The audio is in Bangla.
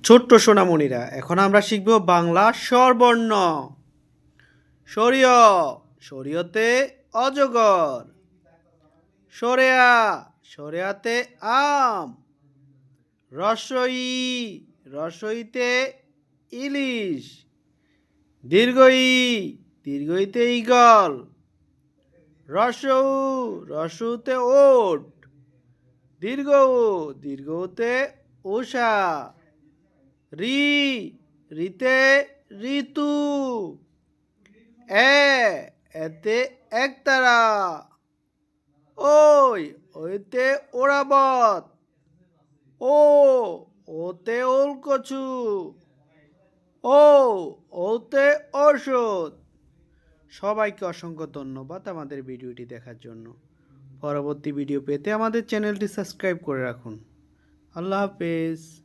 ছোট্ট সোনামণিরা, এখন আমরা শিখব বাংলা স্বরবর্ণ। সরিয়, সরিয়তে অজগর। সরেয়া, সরেয়াতে আম। রসই, রসইতে ইলিশ। দীর্ঘই, দীর্ঘইতে ঈগল। রসউ, রসউতে ওট। দীর্ঘ, দীর্ঘতে উষা। রি, রিতে ঋতু। এতে একতারা। ওই, ওইতে ওরাবত। ও, ওতে ওলকচু। ও, ওতে ঔষধ। সবাইকে অসংখ্য ধন্যবাদ আমাদের ভিডিওটি দেখার জন্য। পরবর্তী ভিডিও পেতে আমাদের চ্যানেলটি সাবস্ক্রাইব করে রাখুন। আল্লাহ হাফেজ।